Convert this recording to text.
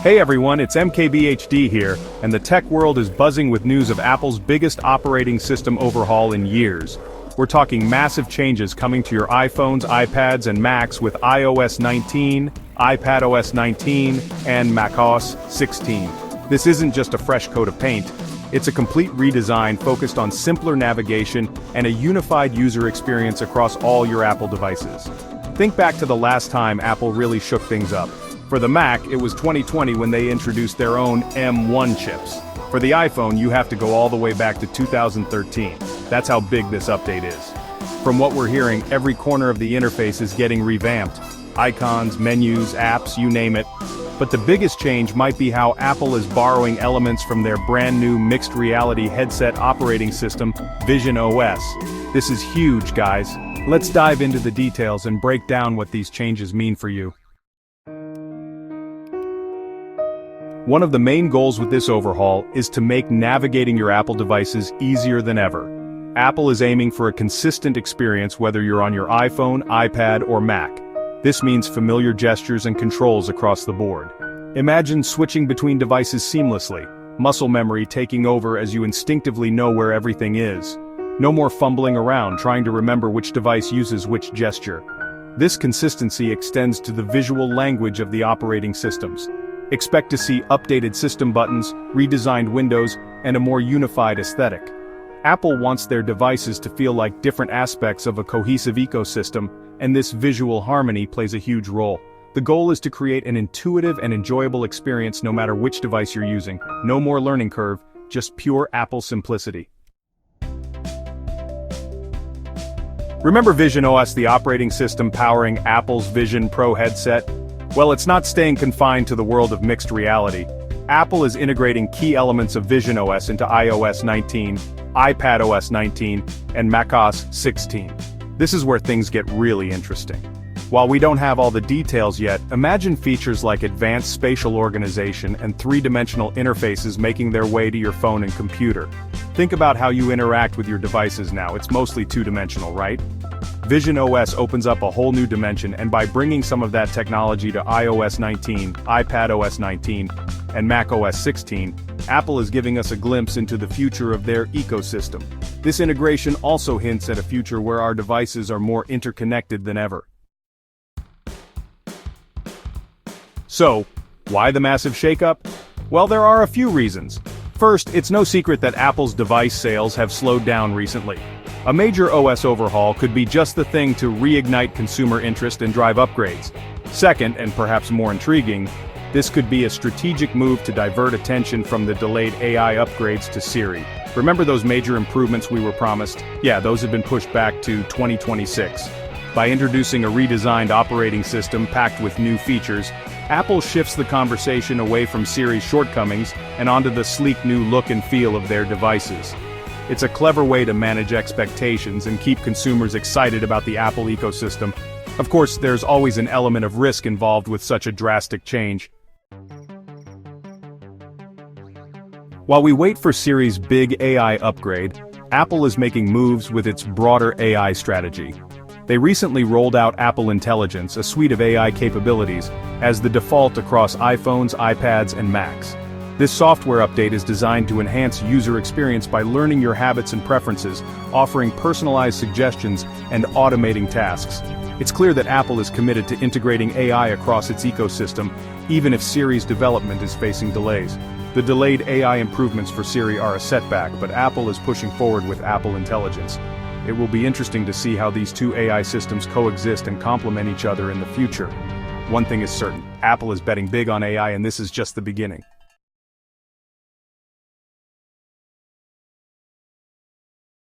Hey everyone, it's MKBHD here, and the tech world is buzzing with news of Apple's biggest operating system overhaul in years. We're talking massive changes coming to your iPhones, iPads, and Macs with iOS 19, iPadOS 19, and macOS 16. This isn't just a fresh coat of paint, it's a complete redesign focused on simpler navigation and a unified user experience across all your Apple devices. Think back to the last time Apple really shook things up. For the Mac, it was 2020 when they introduced their own M1 chips. For the iPhone, you have to go all the way back to 2013. That's how big this update is. From what we're hearing, every corner of the interface is getting revamped. Icons, menus, apps, you name it. But the biggest change might be how Apple is borrowing elements from their brand new mixed reality headset operating system, Vision OS. This is huge, guys. Let's dive into the details and break down what these changes mean for you. One of the main goals with this overhaul is to make navigating your Apple devices easier than ever. Apple is aiming for a consistent experience whether you're on your iPhone, iPad, or Mac. This means familiar gestures and controls across the board. Imagine switching between devices seamlessly, muscle memory taking over as you instinctively know where everything is. No more fumbling around trying to remember which device uses which gesture. This consistency extends to the visual language of the operating systems. Expect to see updated system buttons, redesigned windows, and a more unified aesthetic. Apple wants their devices to feel like different aspects of a cohesive ecosystem, and this visual harmony plays a huge role. The goal is to create an intuitive and enjoyable experience no matter which device you're using. No more learning curve, just pure Apple simplicity. Remember Vision OS, the operating system powering Apple's Vision Pro headset? Well, it's not staying confined to the world of mixed reality. Apple is integrating key elements of Vision OS into iOS 19, iPadOS 19, and macOS 16. This is where things get really interesting. While we don't have all the details yet, imagine features like advanced spatial organization and three-dimensional interfaces making their way to your phone and computer. Think about how you interact with your devices now. It's mostly two-dimensional, right? Vision OS opens up a whole new dimension, and by bringing some of that technology to iOS 19, iPadOS 19, and macOS 16, Apple is giving us a glimpse into the future of their ecosystem. This integration also hints at a future where our devices are more interconnected than ever. So, why the massive shakeup? Well, there are a few reasons. First, it's no secret that Apple's device sales have slowed down recently. A major OS overhaul could be just the thing to reignite consumer interest and drive upgrades. Second, and perhaps more intriguing, this could be a strategic move to divert attention from the delayed AI upgrades to Siri. Remember those major improvements we were promised? Yeah, those have been pushed back to 2026. By introducing a redesigned operating system packed with new features, Apple shifts the conversation away from Siri's shortcomings and onto the sleek new look and feel of their devices. It's a clever way to manage expectations and keep consumers excited about the Apple ecosystem. Of course, there's always an element of risk involved with such a drastic change. While we wait for Siri's big AI upgrade, Apple is making moves with its broader AI strategy. They recently rolled out Apple Intelligence, a suite of AI capabilities, as the default across iPhones, iPads, and Macs. This software update is designed to enhance user experience by learning your habits and preferences, offering personalized suggestions, and automating tasks. It's clear that Apple is committed to integrating AI across its ecosystem, even if Siri's development is facing delays. The delayed AI improvements for Siri are a setback, but Apple is pushing forward with Apple Intelligence. It will be interesting to see how these two AI systems coexist and complement each other in the future. One thing is certain, Apple is betting big on AI, and this is just the beginning.